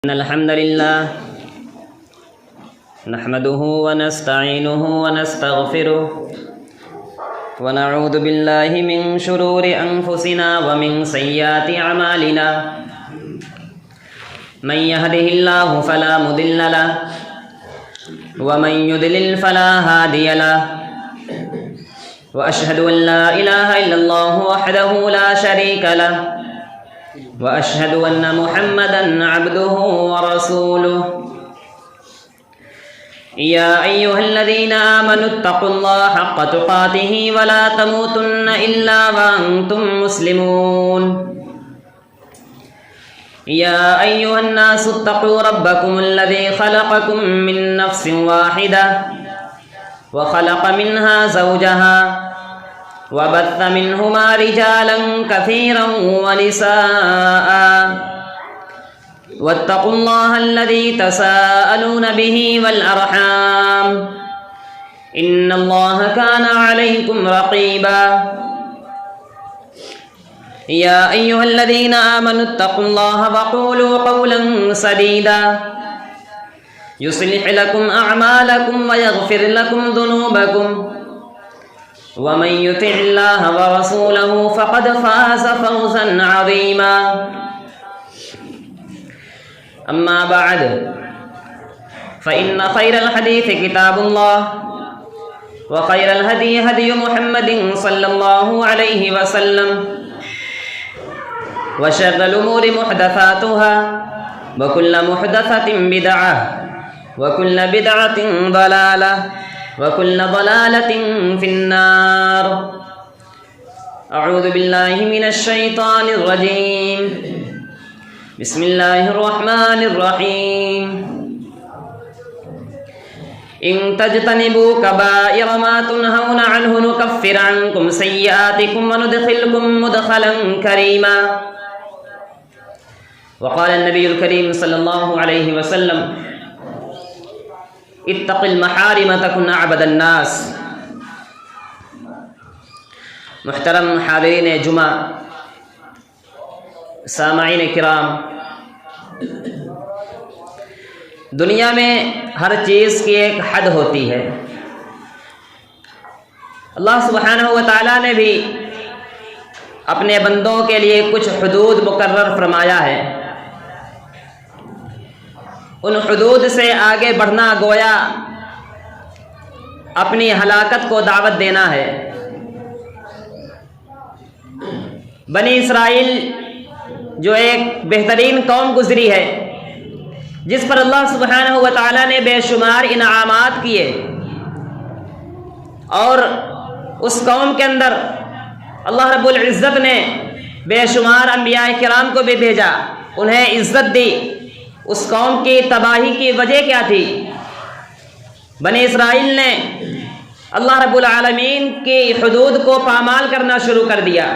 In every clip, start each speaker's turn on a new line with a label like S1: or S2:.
S1: إن الحمد لله نحمده ونستعينه ونستغفره ونعوذ بالله من شرور أنفسنا ومن سيئات أعمالنا من يهده الله فلا مضل له ومن يضلل فلا هادي له وأشهد أن لا إله إلا الله وحده لا شريك له وأشهد أن محمدًا عبده ورسوله يا أيها الذين آمنوا اتقوا الله حق تقاته ولا تموتن إلا وأنتم مسلمون يا أيها الناس اتقوا ربكم الذي خلقكم من نفس واحدة وخلق منها زوجها وبث منهما رجالا كثيرا ونساء واتقوا الله الذي تساءلون به والأرحام إن الله كان عليكم رقيبا يا أيها الذين آمنوا اتقوا الله وقولوا قولا سديدا يصلح لكم أعمالكم ويغفر لكم ذنوبكم ومن يطع الله ورسوله فقد فاز فوزا عظيما أما بعد فإن خير الحديث كتاب الله وخير الهدي هدي محمد صلى الله عليه وسلم وشر الأمور محدثاتها وكل محدثة بدعة وكل بدعة ضلالة وكل ضلالة في النار أعوذ بالله من الشيطان الرجيم بسم الله الرحمن الرحيم إن تجتنبوا كبائر ما تنهون عنه نكفر عنكم سيئاتكم وندخلكم مدخلا كريما وقال النبي الكريم صلى الله عليه وسلم اتق المحارم تكن اعبد الناس۔ محترم حاضرین جمعہ، سامعین کرام، دنیا میں ہر چیز کی ایک حد ہوتی ہے۔ اللہ سبحانہ و تعالیٰ نے بھی اپنے بندوں کے لیے کچھ حدود مقرر فرمایا ہے۔ ان حدود سے آگے بڑھنا گویا اپنی ہلاکت کو دعوت دینا ہے۔ بنی اسرائیل جو ایک بہترین قوم گزری ہے، جس پر اللہ سبحانہ و تعالیٰ نے بے شمار انعامات کیے، اور اس قوم کے اندر اللہ رب العزت نے بے شمار انبیاء کرام کو بھی بھیجا، انہیں عزت دی۔ اس قوم کی تباہی کی وجہ کیا تھی؟ بنی اسرائیل نے اللہ رب العالمین کی حدود کو پامال کرنا شروع کر دیا۔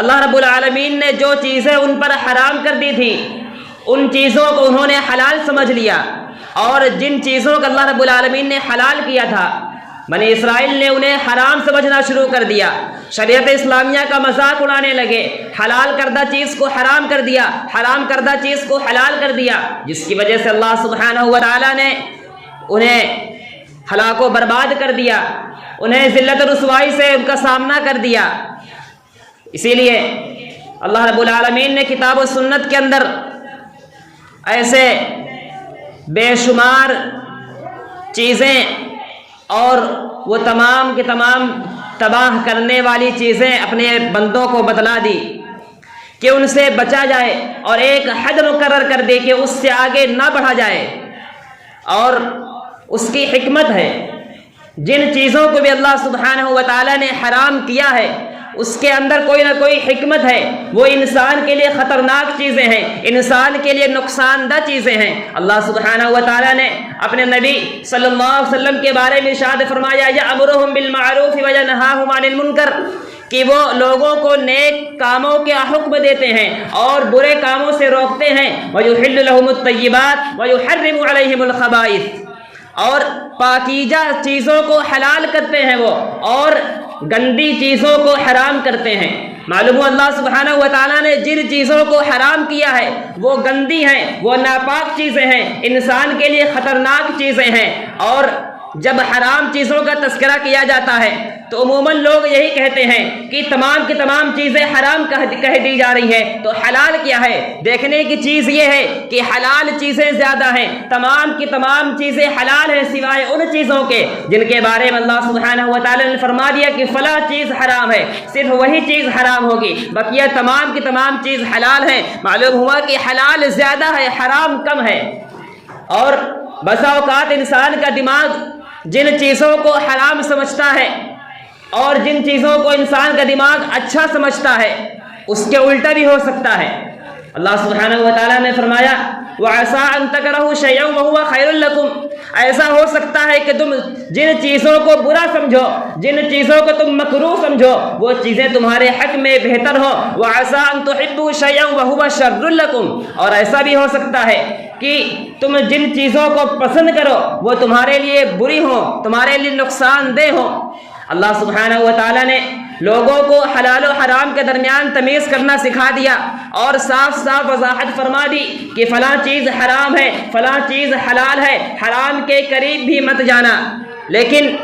S1: اللہ رب العالمین نے جو چیزیں ان پر حرام کر دی تھی، ان چیزوں کو انہوں نے حلال سمجھ لیا، اور جن چیزوں کو اللہ رب العالمین نے حلال کیا تھا، بنی اسرائیل نے انہیں حرام سمجھنا شروع کر دیا، شریعت اسلامیہ کا مذاق اڑانے لگے، حلال کردہ چیز کو حرام کر دیا، حرام کردہ چیز کو حلال کر دیا، جس کی وجہ سے اللہ سبحانہ و تعالیٰ نے انہیں ہلاک و برباد کر دیا، انہیں ذلت و رسوائی سے ان کا سامنا کر دیا۔ اسی لیے اللہ رب العالمین نے کتاب و سنت کے اندر ایسے بے شمار چیزیں اور وہ تمام کے تمام تباہ کرنے والی چیزیں اپنے بندوں کو بتلا دی کہ ان سے بچا جائے، اور ایک حد مقرر کر دی کہ اس سے آگے نہ بڑھا جائے۔ اور اس کی حکمت ہے، جن چیزوں کو بھی اللہ سبحانہ و تعالیٰ نے حرام کیا ہے، اس کے اندر کوئی نہ کوئی حکمت ہے۔ وہ انسان کے لیے خطرناک چیزیں ہیں، انسان کے لیے نقصان دہ چیزیں ہیں۔ اللہ سبحانہ و تعالیٰ نے اپنے نبی صلی اللہ علیہ وسلم کے بارے میں ارشاد فرمایا، یأمرہم بالمعروف وینہاہم عن المنکر، کہ وہ لوگوں کو نیک کاموں کا حکم دیتے ہیں اور برے کاموں سے روکتے ہیں۔ ویحل لہم الطیبات ویحرم علیہم الخبائث، اور پاکیزہ چیزوں کو حلال کرتے ہیں وہ، اور گندی چیزوں کو حرام کرتے ہیں۔ معلوم ہو اللہ سبحانہ و تعالیٰ نے جن چیزوں کو حرام کیا ہے وہ گندی ہیں، وہ ناپاک چیزیں ہیں، انسان کے لیے خطرناک چیزیں ہیں۔ اور جب حرام چیزوں کا تذکرہ کیا جاتا ہے تو عموماً لوگ یہی کہتے ہیں کہ تمام کی تمام چیزیں حرام کہہ دی جا رہی ہیں، تو حلال کیا ہے؟ دیکھنے کی چیز یہ ہے کہ حلال چیزیں زیادہ ہیں، تمام کی تمام چیزیں حلال ہیں سوائے ان چیزوں کے جن کے بارے میں اللہ سبحانہ و تعالیٰ نے فرما دیا کہ فلاں چیز حرام ہے، صرف وہی چیز حرام ہوگی، بقیہ تمام کی تمام چیز حلال ہیں۔ معلوم ہوا کہ حلال زیادہ ہے، حرام کم ہے۔ اور بسا اوقات انسان کا دماغ جن چیزوں کو حرام سمجھتا ہے اور جن چیزوں کو انسان کا دماغ اچھا سمجھتا ہے اس کے الٹا بھی ہو سکتا ہے۔ اللہ سبحانہ و تعالیٰ نے فرمایا وَعَسَىٰ أَن تَكْرَهُوا شَيْئًا وَهُوَ خَيْرٌ لَكُمْ، ایسا ہو سکتا ہے کہ تم جن چیزوں کو برا سمجھو، جن چیزوں کو تم مکروہ سمجھو، وہ چیزیں تمہارے حق میں بہتر ہو۔ وَعَسَىٰ أَن تُحِبُّوا شَيْئًا وَهُوَ شَرٌّ لَكُمْ، اور ایسا بھی ہو سکتا ہے کہ تم جن چیزوں کو پسند کرو وہ تمہارے لیے بری ہوں، تمہارے لیے نقصان دہ ہوں۔ اللہ سبحانہ و تعالیٰ نے لوگوں کو حلال و حرام کے درمیان تمیز کرنا سکھا دیا اور صاف صاف وضاحت فرما دی کہ فلاں چیز حرام ہے، فلاں چیز حلال ہے، حرام کے قریب بھی مت جانا۔ لیکن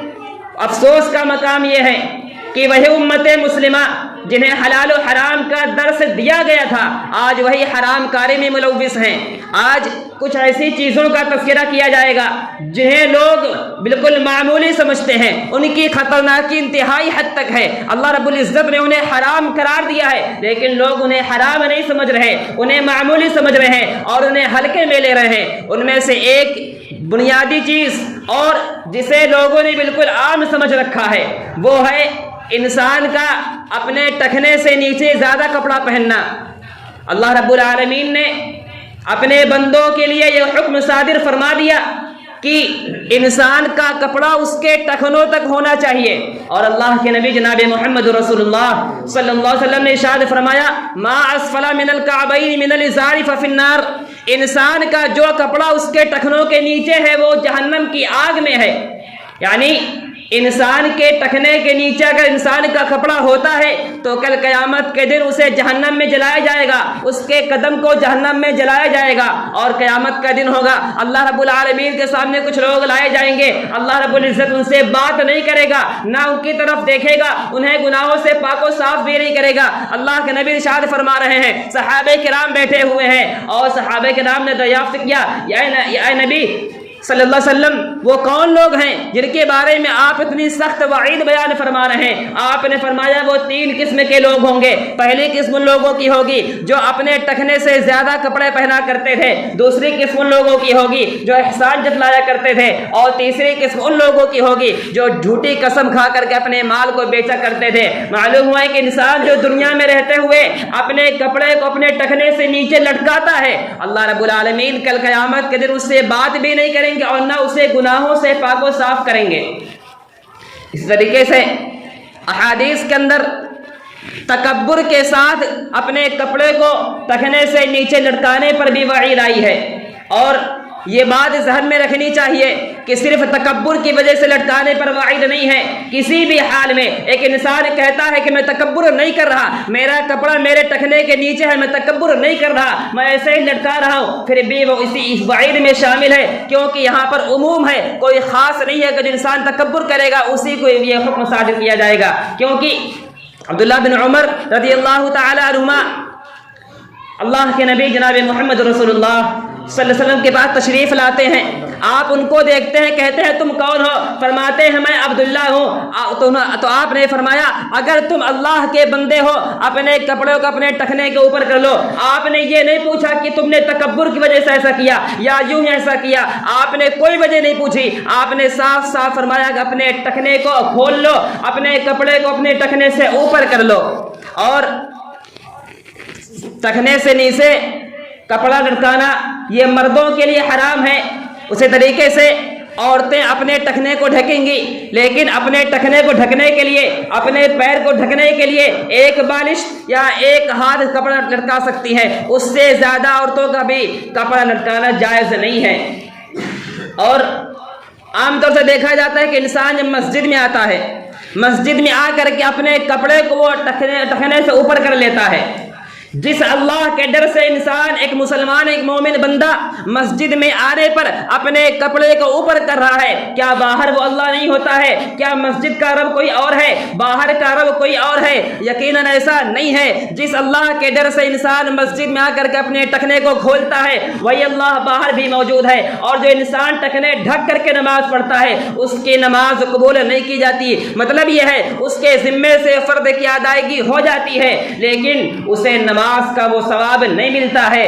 S1: افسوس کا مقام یہ ہے کہ وہی امت مسلمہ جنہیں حلال و حرام کا درس دیا گیا تھا آج وہی حرام کاری میں ملوث ہیں۔ آج کچھ ایسی چیزوں کا تذکرہ کیا جائے گا جنہیں لوگ بالکل معمولی سمجھتے ہیں، ان کی خطرناکی انتہائی حد تک ہے۔ اللہ رب العزت نے انہیں حرام قرار دیا ہے لیکن لوگ انہیں حرام نہیں سمجھ رہے، انہیں معمولی سمجھ رہے ہیں اور انہیں ہلکے میں لے رہے ہیں۔ ان میں سے ایک بنیادی چیز اور جسے لوگوں نے بالکل عام سمجھ رکھا ہے وہ ہے انسان کا اپنے ٹخنے سے نیچے زیادہ کپڑا پہننا۔ اللہ رب العالمین نے اپنے بندوں کے لیے یہ حکم صادر فرما دیا کہ انسان کا کپڑا اس کے ٹخنوں تک ہونا چاہیے، اور اللہ کے نبی جناب محمد رسول اللہ صلی اللہ علیہ وسلم نے ارشاد فرمایا ما اسفل من الکعبین من الازار ففی النار، انسان کا جو کپڑا اس کے ٹخنوں کے نیچے ہے وہ جہنم کی آگ میں ہے۔ یعنی انسان کے ٹخنے کے نیچے اگر انسان کا کپڑا ہوتا ہے تو کل قیامت کے دن اسے جہنم میں جلایا جائے گا، اس کے قدم کو جہنم میں جلایا جائے گا، اور قیامت کا دن ہوگا اللہ رب العالمین کے سامنے کچھ لوگ لائے جائیں گے، اللہ رب العزت ان سے بات نہیں کرے گا، نہ ان کی طرف دیکھے گا، انہیں گناہوں سے پاک و صاف بھی نہیں کرے گا۔ اللہ کے نبی ارشاد فرما رہے ہیں، صحابہ کرام بیٹھے ہوئے ہیں اور صحابہ کرام نے دریافت کیا یا نبی صلی اللہ علیہ وسلم وہ کون لوگ ہیں جن کے بارے میں آپ اتنی سخت وعید بیان فرما رہے ہیں؟ آپ نے فرمایا وہ 3 قسم کے لوگ ہوں گے۔ پہلی قسم ان لوگوں کی ہوگی جو اپنے ٹخنے سے زیادہ کپڑے پہنا کرتے تھے، دوسری قسم ان لوگوں کی ہوگی جو احسان جتلایا کرتے تھے، اور تیسری قسم ان لوگوں کی ہوگی جو جھوٹی قسم کھا کر کے اپنے مال کو بیچا کرتے تھے۔ معلوم ہوا ہے کہ انسان جو دنیا میں رہتے ہوئے اپنے کپڑے کو اپنے ٹخنے سے نیچے لٹکاتا ہے، اللہ رب العالمین کل قیامت کے دن اس سے بات بھی نہیں کریں اور نہ اسے گناہوں سے پاک و صاف کریں گے۔ اس طریقے سے احادیث کے اندر تکبر کے ساتھ اپنے کپڑے کو ٹخنے سے نیچے لٹکانے پر بھی وعید آئی ہے، اور یہ بات ذہن میں رکھنی چاہیے کہ صرف تکبر کی وجہ سے لٹکانے پر وعید نہیں ہے، کسی بھی حال میں ایک انسان کہتا ہے کہ میں تکبر نہیں کر رہا، میرا کپڑا میرے ٹخنے کے نیچے ہے، میں تکبر نہیں کر رہا، میں ایسے ہی لٹکا رہا ہوں، پھر بھی وہ اس وعید میں شامل ہے، کیونکہ یہاں پر عموم ہے، کوئی خاص نہیں ہے کہ جو انسان تکبر کرے گا اسی کو یہ حکم صادر کیا جائے گا۔ کیونکہ عبداللہ بن عمر رضی اللہ تعالی عنہما اللہ کے نبی جناب محمد رسول اللہ صلی اللہ علیہ وسلم کے پاس تشریف لاتے ہیں، آپ ان کو دیکھتے ہیں، کہتے ہیں تم کون ہو؟ فرماتے ہیں میں عبداللہ ہوں۔ تو آپ نے فرمایا اگر تم اللہ کے بندے ہو اپنے کپڑوں کو اپنے ٹخنے کے اوپر کر لو۔ آپ نے یہ نہیں پوچھا کہ تم نے تکبر کی وجہ سے ایسا کیا یا یوں ایسا کیا، آپ نے کوئی وجہ نہیں پوچھی، آپ نے صاف صاف فرمایا کہ اپنے ٹخنے کو کھول لو، اپنے کپڑے کو اپنے ٹخنے سے اوپر کر لو، اور ٹخنے سے نیچے کپڑا لٹکانا یہ مردوں کے لیے حرام ہے۔ اسی طریقے سے عورتیں اپنے ٹخنے کو ڈھکیں گی، لیکن اپنے ٹخنے کو ڈھکنے کے لیے، اپنے پیر کو ڈھکنے کے لیے ایک بالش یا ایک ہاتھ کپڑا لٹکا سکتی ہے، اس سے زیادہ عورتوں کا بھی کپڑا لٹکانا جائز نہیں ہے۔ اور عام طور سے دیکھا جاتا ہے کہ انسان جب مسجد میں آتا ہے مسجد میں آ کر کے اپنے کپڑے کو وہ ٹخنے سے اوپر کر لیتا ہے۔ جس اللہ کے ڈر سے انسان، ایک مسلمان، ایک مومن بندہ مسجد میں آنے پر اپنے کپڑے کو اوپر کر رہا ہے، کیا باہر وہ اللہ نہیں ہوتا ہے؟ کیا مسجد کا رب کوئی اور ہے؟ باہر کا رب کوئی اور ہے؟ یقیناً ایسا نہیں ہے۔ جس اللہ کے ڈر سے انسان مسجد میں آ کر کے اپنے ٹخنے کو کھولتا ہے وہی اللہ باہر بھی موجود ہے، اور جو انسان ٹخنے ڈھک کر کے نماز پڑھتا ہے اس کی نماز قبول نہیں کی جاتی۔ مطلب یہ ہے اس کے ذمے سے فرض کی ادائیگی ہو جاتی ہے لیکن اسے نماز کا وہ ثواب نہیں ملتا ہے۔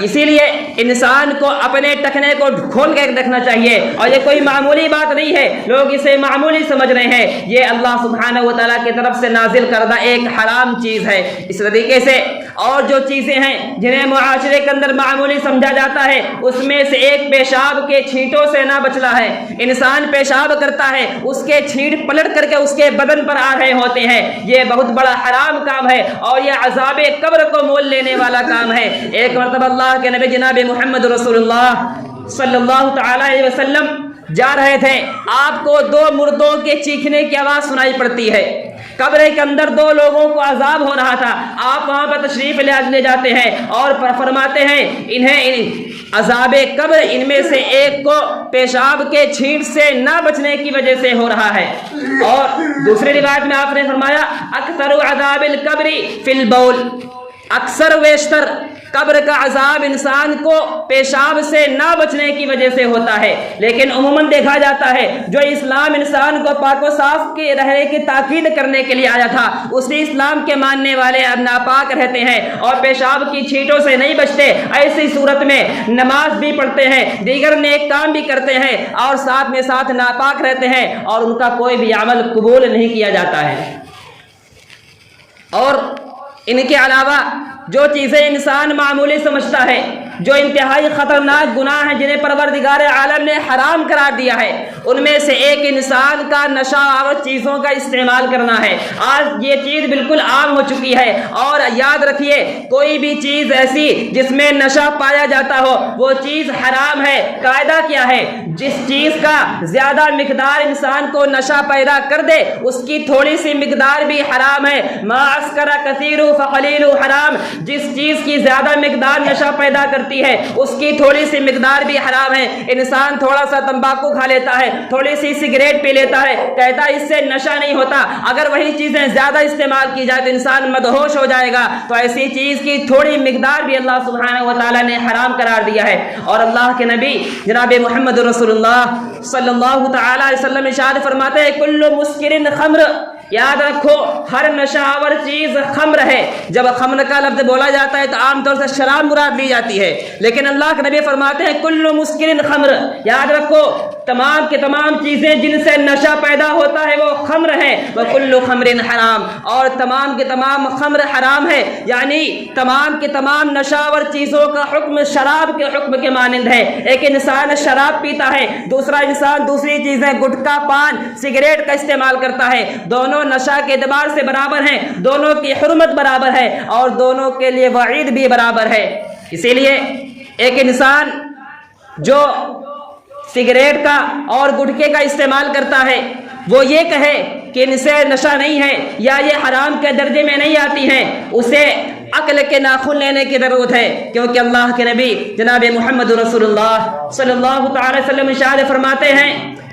S1: اسی لیے انسان کو اپنے ٹخنے کو کھول کے رکھنا چاہیے، اور یہ کوئی معمولی بات نہیں ہے، لوگ اسے معمولی سمجھ رہے ہیں۔ یہ اللہ سبحانہ و تعالیٰ کی طرف سے نازل کردہ ایک حرام چیز ہے۔ اس طریقے سے اور جو چیزیں ہیں جنہیں معاشرے کے اندر معمولی سمجھا جاتا ہے اس میں سے ایک پیشاب کے چھینٹوں سے نہ بچنا ہے۔ انسان پیشاب کرتا ہے، اس کے چھینٹ پلٹ کر کے اس کے بدن پر آ رہے ہوتے ہیں، یہ بہت بڑا حرام کام ہے اور یہ عذاب قبر کو مول لینے والا کام ہے۔ ایک مرتبہ اللہ کے نبی جناب محمد رسول اللہ صلی اللہ تعالی علیہ وسلم جا رہے تھے، آپ کو دو مردوں کے چیخنے کی آواز سنائی پڑتی ہے۔ قبر کے اندر دو لوگوں کو عذاب ہو رہا تھا، آپ وہاں پر تشریف لے جاتے ہیں اور فرماتے ہیں انہیں عذاب قبر ان میں سے ایک کو پیشاب کے چھینٹ سے نہ بچنے کی وجہ سے ہو رہا ہے۔ اور دوسری روایت میں آپ نے فرمایا اکثر عذاب القبر فی البول، اکثر بیشتر قبر کا عذاب انسان کو پیشاب سے نہ بچنے کی وجہ سے ہوتا ہے۔ لیکن عموماً دیکھا جاتا ہے جو اسلام انسان کو پاک و صاف کے رہنے کی تاکید کرنے کے لیے آیا تھا، اسی اسلام کے ماننے والے اب ناپاک رہتے ہیں اور پیشاب کی چھینٹوں سے نہیں بچتے۔ ایسی صورت میں نماز بھی پڑھتے ہیں، دیگر نیک کام بھی کرتے ہیں اور ساتھ میں ساتھ ناپاک رہتے ہیں اور ان کا کوئی بھی عمل قبول نہیں کیا جاتا ہے۔ اور ان کے علاوہ جو چیزیں انسان معمولی سمجھتا ہے، جو انتہائی خطرناک گناہ ہیں جنہیں پروردگار عالم نے حرام قرار دیا ہے، ان میں سے ایک انسان کا نشہ آور چیزوں کا استعمال کرنا ہے۔ آج یہ چیز بالکل عام ہو چکی ہے، اور یاد رکھیے کوئی بھی چیز ایسی جس میں نشہ پایا جاتا ہو وہ چیز حرام ہے۔ قاعدہ کیا ہے؟ جس چیز کا زیادہ مقدار انسان کو نشہ پیدا کر دے اس کی تھوڑی سی مقدار بھی حرام ہے۔ ما اسکر کثیر فقلیل حرام، جس چیز کی زیادہ مقدار نشہ پیدا کرتی ہے اس کی تھوڑی سی مقدار بھی حرام ہے۔ انسان تھوڑا سا تمباکو کھا لیتا ہے، تھوڑی سی سگریٹ پی لیتا ہے، کہتا ہے اس سے نشہ نہیں ہوتا، اگر وہی چیزیں زیادہ استعمال کی جائے تو انسان مدہوش ہو جائے گا، تو ایسی چیز کی تھوڑی مقدار بھی اللہ سبحانہ و تعالیٰ نے حرام قرار دیا ہے۔ اور اللہ کے نبی جناب محمد رسول اللہ صلی اللہ تعالی علیہ وسلم ارشاد فرماتے ہیں کل مسکر خمر، یاد رکھو ہر نشہ آور چیز خمر ہے۔ جب خمر کا لفظ بولا جاتا ہے تو عام طور سے شراب مراد لی جاتی ہے، لیکن اللہ کے نبی فرماتے ہیں کل مسکر خمر، یاد رکھو تمام کے تمام چیزیں جن سے نشہ پیدا ہوتا ہے وہ خمر ہے، وکل خمر حرام، اور تمام کے تمام خمر حرام ہے، یعنی تمام کے تمام نشہ آور چیزوں کا حکم شراب کے حکم کے مانند ہے۔ ایک انسان شراب پیتا ہے، دوسرا انسان دوسری چیزیں گٹکا، پان، سگریٹ کا استعمال کرتا ہے، دونوں نشہ کے اعتبار سے برابر ہیں، دونوں کی حرمت برابر ہے اور دونوں کے لیے وعید بھی برابر ہے۔ اسی لیے ایک انسان جو سگریٹ کا اور گٹکے کا استعمال کرتا ہے وہ یہ کہے کہ ان سے نشہ نہیں ہے یا یہ حرام کے درجے میں نہیں آتی ہیں، اسے عقل کے ناخن لینے کی ضرورت ہے، کیونکہ اللہ کے نبی جناب محمد رسول اللہ صلی اللہ تعالی وسلم ارشاد فرماتے ہیں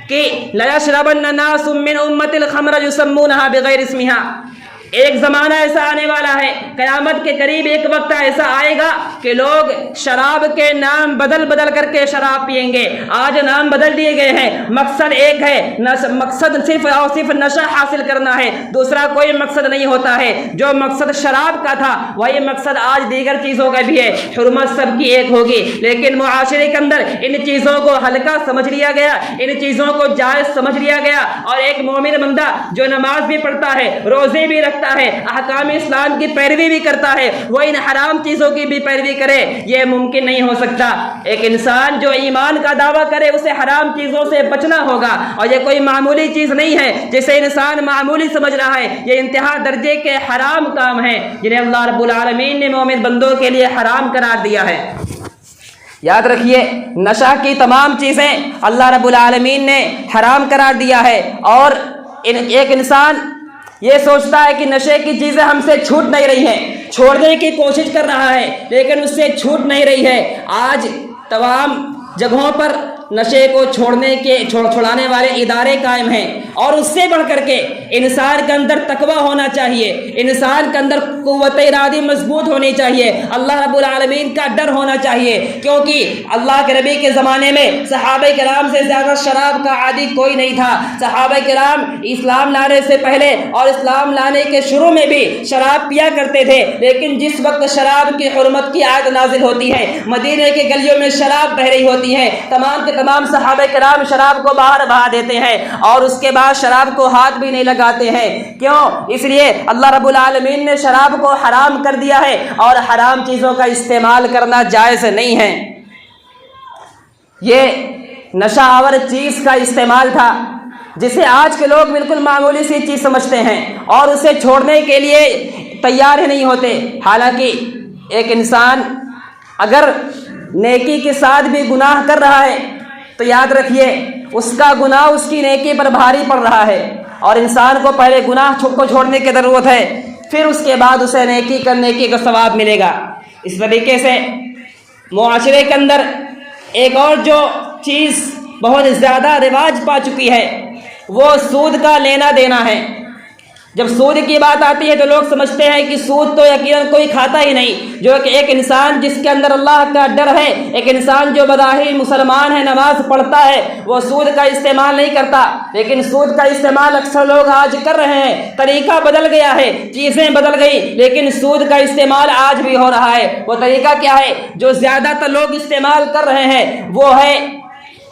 S1: کہ لَيَشْرَبَنَّ نَاسٌ مِّنْ أُمَّةِ الْخَمْرَ يُسَمُّونَهَا بِغَيْرِ اسْمِهَا، ایک زمانہ ایسا آنے والا ہے، قیامت کے قریب ایک وقت ایسا آئے گا کہ لوگ شراب کے نام بدل بدل کر کے شراب پئیں گے۔ آج نام بدل دیے گئے ہیں، مقصد ایک ہے، مقصد صرف اور صرف نشہ حاصل کرنا ہے، دوسرا کوئی مقصد نہیں ہوتا ہے۔ جو مقصد شراب کا تھا وہی مقصد آج دیگر چیزوں کا بھی ہے، حرمت سب کی ایک ہوگی، لیکن معاشرے کے اندر ان چیزوں کو ہلکا سمجھ لیا گیا، ان چیزوں کو جائز سمجھ لیا گیا، اور ایک مومن بندہ جو نماز بھی پڑھتا ہے، روزے بھی رکھتا ہے، احکام اسلام کی پیروی بھی کرتا ہے، وہ ان حرام چیزوں کی بھی پیروی کرے، یہ ممکن نہیں ہو سکتا۔ ایک انسان جو ایمان کا دعویٰ کرے اسے حرام چیزوں سے بچنا ہوگا، اور یہ کوئی معمولی چیز نہیں ہے جسے انسان معمولی سمجھ رہا ہے، یہ انتہا درجے کے حرام کام ہیں جنہیں اللہ رب العالمین نے مومن بندوں کے لیے حرام قرار دیا ہے۔ یاد رکھیے نشہ کی تمام چیزیں اللہ رب العالمین نے حرام قرار دیا ہے، اور ایک انسان یہ سوچتا ہے کہ نشے کی چیزیں ہم سے چھوٹ نہیں رہی ہیں، چھوڑنے کی کوشش کر رہا ہے لیکن اس سے چھوٹ نہیں رہی ہے۔ آج تمام جگہوں پر نشے کو چھڑانے والے ادارے قائم ہیں، اور اس سے بڑھ کر کے انسان کے اندر تقوی ہونا چاہیے، انسان کے اندر قوت ارادی مضبوط ہونی چاہیے، اللہ رب العالمین کا ڈر ہونا چاہیے، کیونکہ اللہ کے نبی کے زمانے میں صحابہ کرام سے زیادہ شراب کا عادی کوئی نہیں تھا۔ صحابہ کرام اسلام لانے سے پہلے اور اسلام لانے کے شروع میں بھی شراب پیا کرتے تھے، لیکن جس وقت شراب کی حرمت کی آیت نازل ہوتی ہے، مدینے کے گلیوں میں شراب بہہ رہی ہوتی ہے، تمام کے تمام صحابہ کرام شراب کو باہر بہا دیتے ہیں اور اس کے بعد شراب کو ہاتھ بھی نہیں لگاتے ہیں۔ کیوں؟ اس لیے اللہ رب العالمین نے شراب کو حرام کر دیا ہے اور حرام چیزوں کا استعمال کرنا جائز نہیں ہے۔ یہ نشہ آور چیز کا استعمال تھا جسے آج کے لوگ بالکل معمولی سی چیز سمجھتے ہیں اور اسے چھوڑنے کے لیے تیار ہی نہیں ہوتے۔ حالانکہ ایک انسان اگر نیکی کے ساتھ بھی گناہ کر رہا ہے تو یاد رکھیے اس کا گناہ اس کی نیکی پر بھاری پڑ رہا ہے، اور انسان کو پہلے گناہ کو چھوڑنے کی ضرورت ہے، پھر اس کے بعد اسے نیکی کرنے کی ثواب ملے گا۔ اس طریقے سے معاشرے کے اندر ایک اور جو چیز بہت زیادہ رواج پا چکی ہے وہ سود کا لینا دینا ہے۔ جب سود کی بات آتی ہے تو لوگ سمجھتے ہیں کہ سود تو یقیناً کوئی کھاتا ہی نہیں، جو کہ ایک انسان جس کے اندر اللہ کا ڈر ہے، ایک انسان جو بظاہر مسلمان ہے، نماز پڑھتا ہے، وہ سود کا استعمال نہیں کرتا، لیکن سود کا استعمال اکثر لوگ آج کر رہے ہیں۔ طریقہ بدل گیا ہے، چیزیں بدل گئی، لیکن سود کا استعمال آج بھی ہو رہا ہے۔ وہ طریقہ کیا ہے جو زیادہ تر لوگ استعمال کر رہے ہیں؟ وہ ہے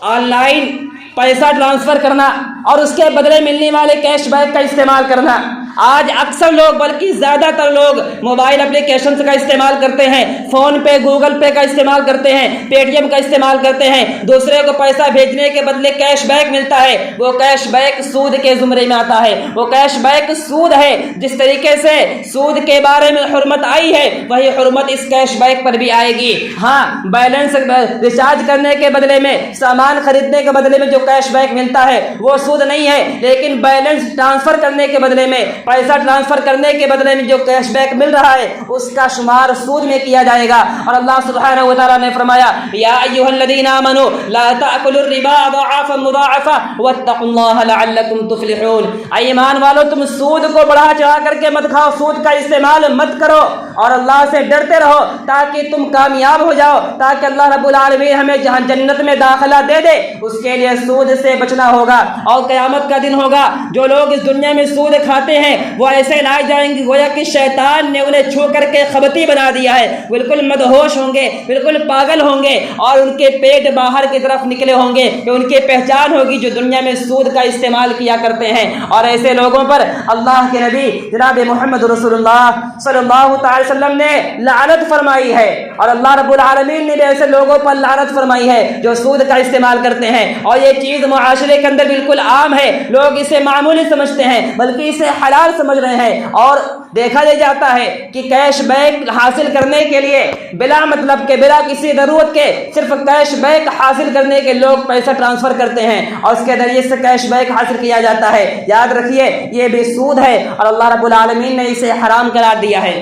S1: آن لائن پیسہ ٹرانسفر کرنا اور اس کے بدلے ملنے والے کیش بیک کا استعمال کرنا۔ آج اکثر لوگ بلکہ زیادہ تر لوگ موبائل اپلیکیشنز کا استعمال کرتے ہیں، فون پے، گوگل پے کا استعمال کرتے ہیں، پے ٹی ایم کا استعمال کرتے ہیں، دوسرے کو پیسہ بھیجنے کے بدلے کیش بیک ملتا ہے، وہ کیش بیک سود کے زمرے میں آتا ہے، وہ کیش بیک سود ہے۔ جس طریقے سے سود کے بارے میں حرمت آئی ہے وہی حرمت اس کیش بیک پر بھی آئے گی۔ ہاں، بیلنس ریچارج کرنے کے بدلے میں، سامان خریدنے کے بدلے میں جو کیش بیک ملتا ہے وہ سود نہیں ہے، لیکن بیلنس ٹرانسفر کرنے کے بدلے میں، پیسہ ٹرانسفر کرنے کے بدلے میں جو کیش بیک مل رہا ہے اس کا شمار سود میں کیا جائے گا۔ اور اللہ سبحانہ و تعالیٰ نے فرمایا یا ایھا الذین آمنوا لا تأکلوا الربا اضعافا مضاعفا واتقوا اللہ لعلکم تفلحون۔ اے ایمان والو، تم سود کو بڑھا چڑھا کر کے مت کھاؤ، سود کا استعمال مت کرو اور اللہ سے ڈرتے رہو تاکہ تم کامیاب ہو جاؤ، تاکہ اللہ رب العالمین ہمیں جہاں جنت میں داخلہ دے دے۔ اس کے لیے سود سے بچنا ہوگا، اور قیامت کا دن ہوگا جو لوگ اس دنیا میں سود کھاتے ہیں وہ ایسے لائے جائیں گے گویا کہ شیطان نے انہیں چھو کر کے خبتی بنا دیا ہے، بالکل مدہوش ہوں گے، بالکل پاگل ہوں گے، اور ان کے پیٹ باہر کی طرف نکلے ہوں گے کہ ان کی پہچان ہوگی جو دنیا میں سود کا استعمال کیا کرتے ہیں۔ اور ایسے لوگوں پر اللہ کے نبی جناب محمد رسول اللہ صلی اللہ تعالی وسلم نے لعنت فرمائی ہے، اور اللہ رب العالمین نے بھی ایسے لوگوں پر لعنت فرمائی ہے جو سود کا استعمال کرتے ہیں۔ اور یہ چیز معاشرے کے اندر بالکل عام ہے، لوگ اسے معمولی سمجھتے ہیں بلکہ اسے حلال سمجھ رہے ہیں، اور دیکھا جاتا ہے کہ کیش بیک حاصل کرنے کے لیے بلا مطلب کے، بلا کسی ضرورت کے، صرف کیش بیک حاصل کرنے کے لوگ پیسہ ٹرانسفر کرتے ہیں اور اس کے ذریعے سے کیش بیک حاصل کیا جاتا ہے۔ یاد رکھیے یہ بھی سود ہے اور اللہ رب العالمین نے اسے حرام قرار دیا ہے،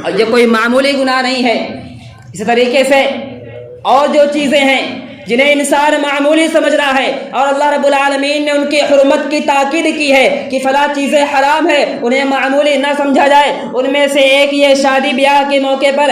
S1: اور یہ کوئی معمولی گناہ نہیں ہے۔ اسی طریقے سے اور جو چیزیں ہیں جنہیں انسان معمولی سمجھ رہا ہے اور اللہ رب العالمین نے ان کی حرمت کی تاکید کی ہے کہ فلاں چیزیں حرام ہے، انہیں معمولی نہ سمجھا جائے۔ ان میں سے ایک یہ شادی بیاہ کے موقع پر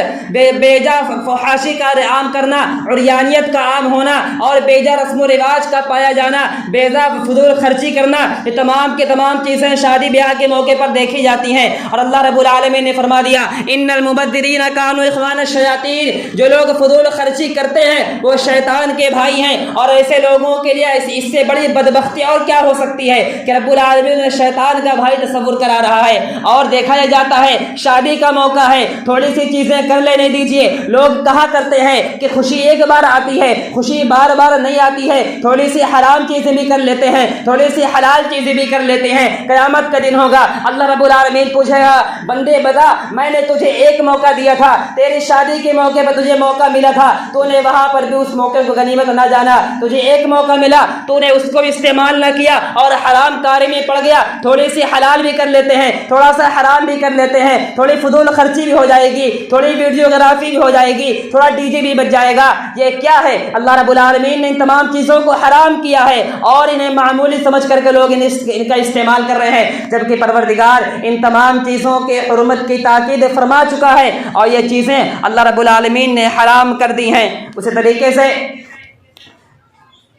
S1: بیجا فحاشی کا عام کرنا، عریانیت کا عام ہونا اور بیجا رسم و رواج کا پایا جانا، بیجا فضول خرچی کرنا، یہ تمام کے تمام چیزیں شادی بیاہ کے موقع پر دیکھی جاتی ہیں۔ اور اللہ رب العالمین نے فرما دیا ان المبذرین کانوا اخوان الشیاطین، جو لوگ فضول خرچی کرتے ہیں وہ شیطان کے بھائی ہیں، اور ایسے لوگوں کے لیے اس سے بڑی بدبختی اور کیا ہو سکتی ہے کہ رب العالمین نے شیطان کا بھائی تصور کرا رہا ہے۔ اور دیکھا جاتا ہے شادی کا موقع ہے، تھوڑی سی چیزیں کر لینے دیجئے، لوگ کہا کرتے ہیں کہ خوشی ایک بار آتی ہے، خوشی بار بار نہیں آتی ہے، تھوڑی سی حرام چیزیں بھی کر لیتے ہیں، تھوڑی سی حلال چیزیں بھی کر لیتے ہیں۔ قیامت کا دن ہوگا، اللہ رب العالمین پوچھے گا بندے بتا میں نے تجھے ایک موقع دیا تھا، تیری شادی کے موقع پر تجھے موقع ملا تھا، تو نے وہاں پر بھی اس موقع کو غنیمت غنیمت نہ جانا، تجھے ایک موقع ملا تو نے اس کو بھی استعمال نہ کیا اور حرام کاری میں پڑ گیا۔ تھوڑی سی حلال بھی کر لیتے ہیں، تھوڑا سا حرام بھی کر لیتے ہیں، تھوڑی فضول خرچی بھی ہو جائے گی، تھوڑی ویڈیوگرافی بھی ہو جائے گی، تھوڑا ڈی جے بھی بج جائے گا۔ یہ کیا ہے؟ اللہ رب العالمین نے ان تمام چیزوں کو حرام کیا ہے اور انہیں معمولی سمجھ کر کے لوگ ان کا استعمال کر رہے ہیں، جبکہ پروردگار ان تمام چیزوں کے حرمت کی تاکید فرما چکا ہے اور یہ چیزیں اللہ رب العالمین نے حرام کر دی ہیں۔ اسی طریقے سے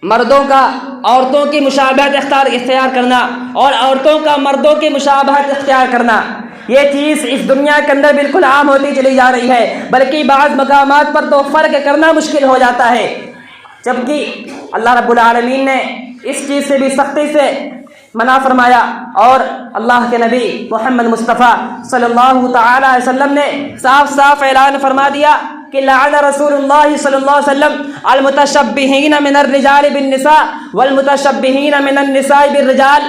S1: مردوں کا عورتوں کی مشابہت اختیار کرنا اور عورتوں کا مردوں کی مشابہت اختیار کرنا، یہ چیز اس دنیا کے اندر بالکل عام ہوتی چلی جا رہی ہے، بلکہ بعض مقامات پر تو فرق کرنا مشکل ہو جاتا ہے، جبکہ اللہ رب العالمین نے اس چیز سے بھی سختی سے منع فرمایا اور اللہ کے نبی محمد مصطفیٰ صلی اللہ تعالی علیہ وسلم نے صاف صاف اعلان فرما دیا کہ لعن رسول اللہ صلی اللہ علیہ وسلم المتشبہین من الرجال بالنساء والمتشبہین من النساء بالرجال،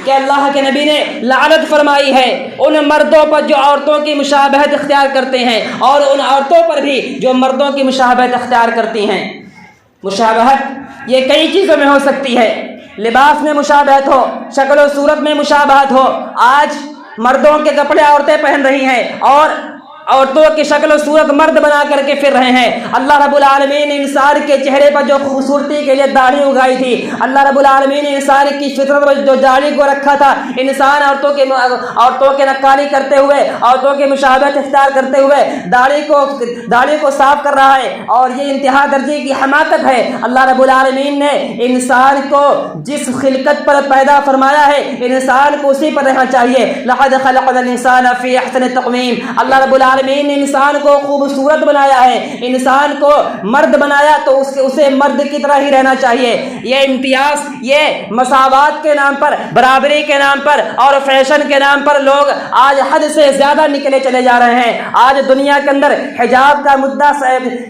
S1: کہ اللہ کے نبی نے لعنت فرمائی ہے ان مردوں پر جو عورتوں کی مشابہت اختیار کرتے ہیں اور ان عورتوں پر بھی جو مردوں کی مشابہت اختیار کرتی ہیں۔ مشابہت یہ کئی چیزوں میں ہو سکتی ہے، لباس میں مشابہت ہو، شکل و صورت میں مشابہت ہو۔ آج مردوں کے کپڑے عورتیں پہن رہی ہیں اور عورتوں کی شکل و صورت مرد بنا کر کے پھر رہے ہیں۔ اللہ رب العالمین نے انسان کے چہرے پر جو خوبصورتی کے لیے داڑھی اگائی تھی، اللہ رب العالمین نے انسان کی فطرت پر جو داڑھی کو رکھا تھا، انسان عورتوں کے نقالی کرتے ہوئے، عورتوں کے مشابہت اختیار کرتے ہوئے داڑھی کو صاف کر رہا ہے، اور یہ انتہا درجے کی حماقت ہے۔ اللہ رب العالمین نے انسان کو جس خلقت پر پیدا فرمایا ہے انسان کو اسی پر رہنا چاہیے۔ لقد خلقنا الانسان فی احسن تقویم، اللہ رب العالمین نے انسان کو خوبصورت بنایا ہے، انسان کو مرد بنایا تو اسے مرد کی طرح ہی رہنا چاہیے۔ یہ امتیاز، یہ مساوات کے نام پر، برابری کے نام پر اور فیشن کے نام پر لوگ آج حد سے زیادہ نکلے چلے جا رہے ہیں۔ آج دنیا کے اندر حجاب کا مدعا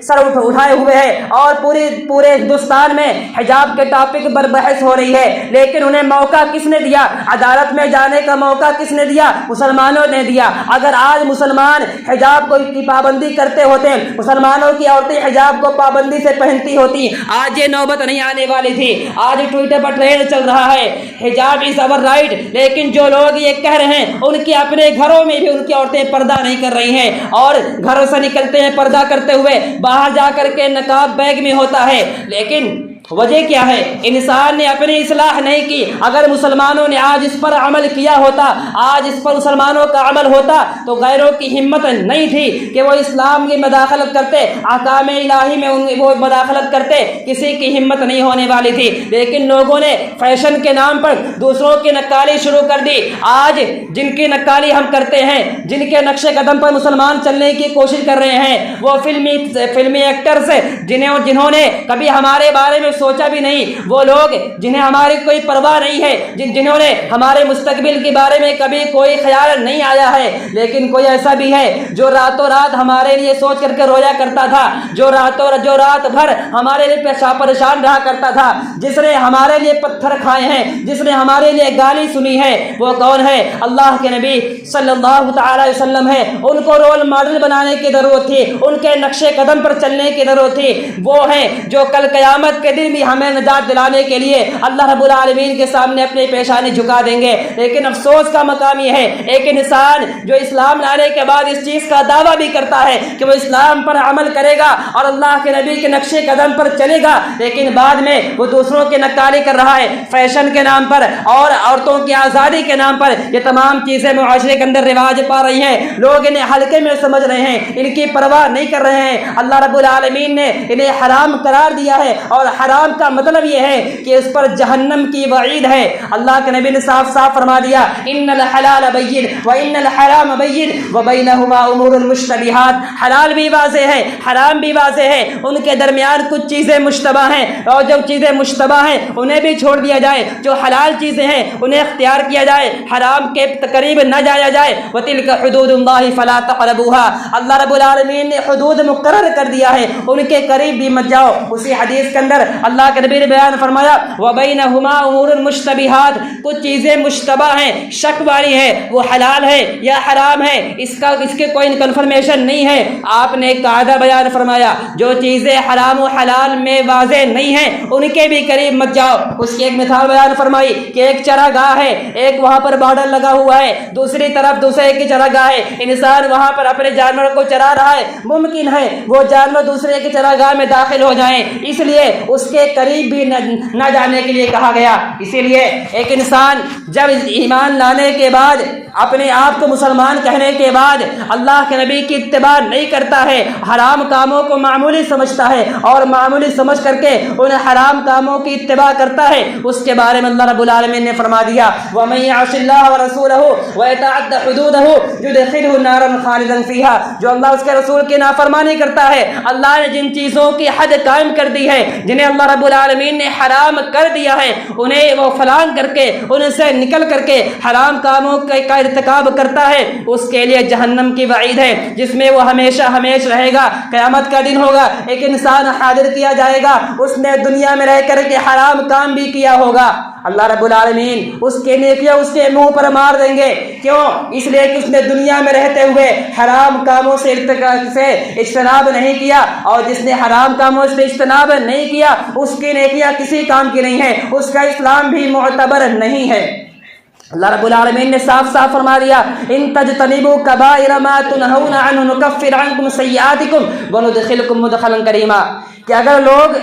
S1: سر اٹھائے ہوئے ہے اور پورے ہندوستان میں حجاب کے ٹاپک پر بحث ہو رہی ہے، لیکن انہیں موقع کس نے دیا؟ عدالت میں جانے کا موقع کس نے دیا؟ مسلمانوں نے دیا۔ اگر آج مسلمان حجاب کی پابندی کرتے ہوتے، مسلمانوں کی عورتیں حجاب کو پابندی سے پہنتی ہوتی، آج یہ نوبت نہیں آنے والی تھی۔ آج ٹویٹر پر ٹرینڈ چل رہا ہے حجاب از اور رائٹ، لیکن جو لوگ یہ کہہ رہے ہیں ان کے اپنے گھروں میں بھی ان کی عورتیں پردہ نہیں کر رہی ہیں اور گھروں سے نکلتے ہیں پردہ کرتے ہوئے، باہر جا کر کے نقاب بیگ میں ہوتا ہے، لیکن وجہ کیا ہے؟ انسان نے اپنی اصلاح نہیں کی۔ اگر مسلمانوں نے آج اس پر عمل کیا ہوتا، آج اس پر مسلمانوں کا عمل ہوتا تو غیروں کی ہمت نہیں تھی کہ وہ اسلام کی مداخلت کرتے، احکام الہی میں وہ مداخلت کرتے، کسی کی ہمت نہیں ہونے والی تھی۔ لیکن لوگوں نے فیشن کے نام پر دوسروں کی نقالی شروع کر دی۔ آج جن کی نقالی ہم کرتے ہیں، جن کے نقش قدم پر مسلمان چلنے کی کوشش کر رہے ہیں، وہ فلمی ایکٹرز جنہوں نے کبھی ہمارے بارے میں سوچا بھی نہیں، وہ لوگ جنہیں ہماری کوئی پرواہ نہیں ہے، جنہوں نے ہمارے مستقبل کے بارے میں کبھی کوئی خیال نہیں آیا ہے۔ لیکن کوئی ایسا بھی ہے جو راتوں رات ہمارے لیے سوچ کر کے رویا کرتا تھا، جو رات بھر ہمارے لیے پریشان رہا کرتا تھا، جس نے ہمارے لیے پتھر کھائے ہیں، جس نے ہمارے لیے گالی سنی ہے، وہ کون ہے؟ اللہ کے نبی صلی اللہ تعالی علیہ وسلم ہے۔ ان کو رول ماڈل بنانے کی ضرورت تھی، ان کے نقش قدم پر چلنے کی ضرورت تھی۔ وہ ہیں جو کل قیامت کے دن بھی ہمیں نجات دلانے کے لیے اللہ رب العالمین کے سامنے اپنے پیشانی جھکا دیں گے۔ لیکن افسوس کا مقام یہ ہے، ایک انسان جو اسلام لانے کے بعد اس چیز کا دعویٰ بھی کرتا ہے کہ وہ اسلام پر عمل کرے گا اور اللہ کے نبی کے نقش قدم پر چلے گا، لیکن بعد میں وہ دوسروں کی نقالی کر رہا ہے فیشن کے نام پر اور عورتوں کی آزادی کے نام پر۔ یہ تمام چیزیں معاشرے کے اندر رواج پا رہی ہیں، لوگ انہیں ہلکے میں سمجھ رہے ہیں، ان کی پرواہ نہیں کر رہے ہیں۔ اللہ رب العالمین نے انہیں حرام قرار دیا ہے اور حرام کا مطلب یہ ہے کہ اس پر جہنم کی وعید ہے۔ اللہ کے نبی نے صاف صاف فرما دیا، ان الحلال بین وان الحرام بین وبینہما امور مشتبہات، حلال بھی واضح ہے، حرام بھی واضح ہے، ان کے درمیان کچھ چیزیں مشتبہ ہیں اور جو چیزیں مشتبہ ہیں انہیں بھی چھوڑ دیا جائے، جو حلال چیزیں ہیں انہیں اختیار کیا جائے، حرام کے قریب نہ جایا جائے۔ وتلک حدود اللہ فلا تقربوها، اللہ رب العالمین نے حدود مقرر کر دیا ہے، ان کے قریب بھی مت جاؤ۔ اسی حدیث کے اندر اللہ کے نبی نے بیان فرمایا وَبَيْنَهُمَا أُمُورٌ مُشْتَبِهَاتٌ، کچھ چیزیں مشتبہ ہیں، شک والی ہیں، وہ حلال ہے یا حرام ہے، اس کے کوئی کنفرمیشن نہیں ہے۔ آپ نے ایک قاعدہ بیان فرمایا، جو چیزیں حرام و حلال میں واضح نہیں ہیں ان کے بھی قریب مت جاؤ۔ اس کی ایک مثال بیان فرمائی کہ ایک چراگاہ ہے، ایک وہاں پر بارڈر لگا ہوا ہے، دوسری طرف دوسرے کی چراگاہ ہے، انسان وہاں پر اپنے جانور کو چرا رہا ہے، ممکن ہے وہ جانور دوسرے کی چراگاہ میں داخل ہو جائیں، اس لیے اس کے قریب بھی نہ جانے کے لیے کہا گیا۔ اسی لیے ایک انسان جب ایمان لانے کے بعد، اپنے آپ کو مسلمان کہنے کے بعد اللہ کے نبی کی اتباع نہیں کرتا ہے، حرام کاموں کو معمولی سمجھتا ہے اور معمولی سمجھ کر کے ان حرام کاموں کی اتباع کرتا ہے، اس کے بارے میں اللہ رب العالمین نے فرما دیا وَمَن يَعْصِ اللَّهَ وَرَسُولَهُ وَيَتَعَدَّ حُدُودَهُ يُدْخِلْهُ نَارًا خَالِدًا فِيهَا، جو اللہ اس کے رسول کی نافرمانی کرتا ہے، اللہ نے جن چیزوں کی حد قائم کر دی ہے، جنہیں اللہ رب العالمین نے حرام کر دیا ہے، انہیں وہ فلان کر کے، ان سے نکل کر کے حرام کاموں کا ارتکاب کرتا ہے، اس کے لیے جہنم کی وعید ہے، جس میں وہ ہمیشہ رہے گا۔ قیامت کا دن ہوگا، ایک انسان حاضر کیا جائے گا، اس نے دنیا میں رہ کر کے حرام کام بھی کیا ہوگا، اللہ رب العالمین اس کے نیکیاں اس کے منہ پر مار دیں گے۔ کیوں؟ اس لیے کہ اس نے دنیا میں رہتے ہوئے حرام کاموں سے اجتناب نہیں کیا، اور جس نے حرام کاموں سے اجتناب نہیں کیا اس کی نیکیاں کسی کام کی نہیں ہے، اس کا اسلام بھی معتبر نہیں ہے۔ اللہ رب العالمین نے صاف صاف فرما دیا ان تجتنبوا کبائر ما تنہون عنہ نکفر عنکم سیئاتکم وندخلکم مدخلا کریما، کہ اگر لوگ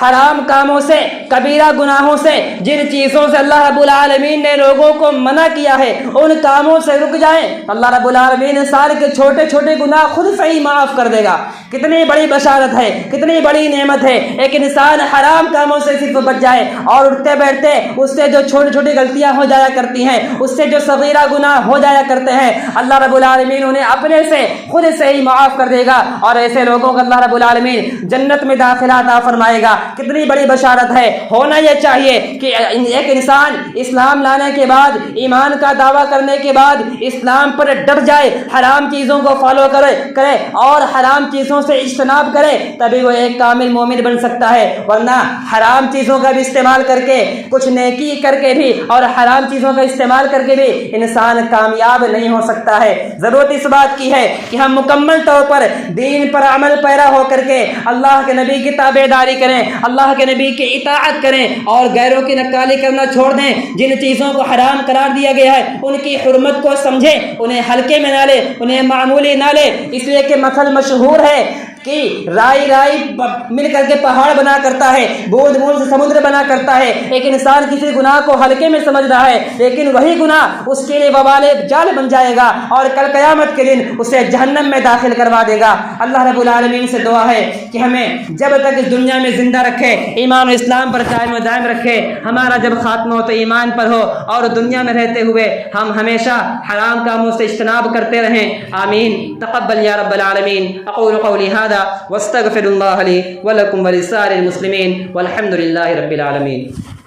S1: حرام کاموں سے، کبیرہ گناہوں سے، جن چیزوں سے اللہ رب العالمین نے لوگوں کو منع کیا ہے ان کاموں سے رک جائیں، اللہ رب العالمین انسان کے چھوٹے چھوٹے گناہ خود سے ہی معاف کر دے گا۔ کتنی بڑی بشارت ہے، کتنی بڑی نعمت ہے، ایک انسان حرام کاموں سے صرف بچ جائے اور اٹھتے بیٹھتے اس سے جو چھوٹی چھوٹی غلطیاں ہو جایا کرتی ہیں، اس سے جو صغیرہ گناہ ہو جایا کرتے ہیں، اللہ رب العالمین انہیں اپنے سے خود سے ہی معاف کر دے گا، اور ایسے لوگوں کو اللہ رب العالمین جنت میں داخلہ عطا فرمائے گا۔ کتنی بڑی بشارت ہے۔ ہونا یہ چاہیے کہ ایک انسان اسلام لانے کے بعد، ایمان کا دعویٰ کرنے کے بعد اسلام پر ڈٹ جائے، حرام چیزوں کو فالو کرے اور حرام چیزوں سے اجتناب کرے، تبھی وہ ایک کامل مومن بن سکتا ہے، ورنہ حرام چیزوں کا بھی استعمال کر کے، کچھ نیکی کر کے بھی اور حرام چیزوں کا استعمال کر کے بھی انسان کامیاب نہیں ہو سکتا ہے۔ ضرورت اس بات کی ہے کہ ہم مکمل طور پر دین پر عمل پیرا ہو کر کے اللہ کے نبی کی تابعداری کریں، اللہ کے نبی کی اطاعت کریں اور غیروں کی نکالی کرنا چھوڑ دیں۔ جن چیزوں کو حرام قرار دیا گیا ہے ان کی حرمت کو سمجھیں، انہیں ہلکے میں نہ لے، انہیں معمولی نہ لے، اس لیے کہ مثل مشہور ہے کہ رائی مل کر کے پہاڑ بنا کرتا ہے، بوند بوند سے سمندر بنا کرتا ہے۔ ایک انسان کسی گناہ کو ہلکے میں سمجھ رہا ہے، لیکن وہی گناہ اس کے لیے وبال جال بن جائے گا اور کل قیامت کے دن اسے جہنم میں داخل کروا دے گا۔ اللہ رب العالمین سے دعا ہے کہ ہمیں جب تک اس دنیا میں زندہ رکھے، ایمان و اسلام پر قائم و دائم رکھے، ہمارا جب خاتمہ ہو تو ایمان پر ہو، اور دنیا میں رہتے ہوئے ہم ہمیشہ حرام کاموں سے اجتناب کرتے رہیں۔ آمین۔ تقبل یا رب العالمین۔ اقول قولی هذا واستغفر الله لي ولكم ولسائر المسلمين والحمد لله رب العالمين۔